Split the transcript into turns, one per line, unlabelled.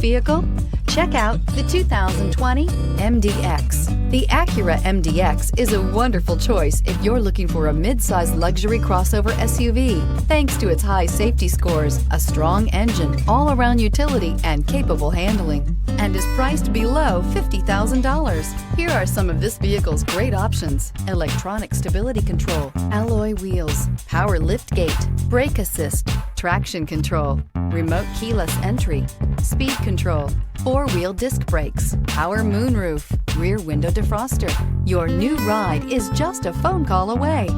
vehicle? Check out the 2020 MDX. The Acura MDX is a wonderful choice if you're looking for a mid-size luxury crossover SUV. Thanks to its high safety scores, a strong engine, all-around utility, and capable handling, and is priced below $50,000. Here are some of this vehicle's great options: electronic stability control, alloy wheels, power liftgate, brake assist, traction control, remote keyless entry, speed control, four-wheel disc brakes, power moonroof, rear window defroster. Your new ride is just a phone call away.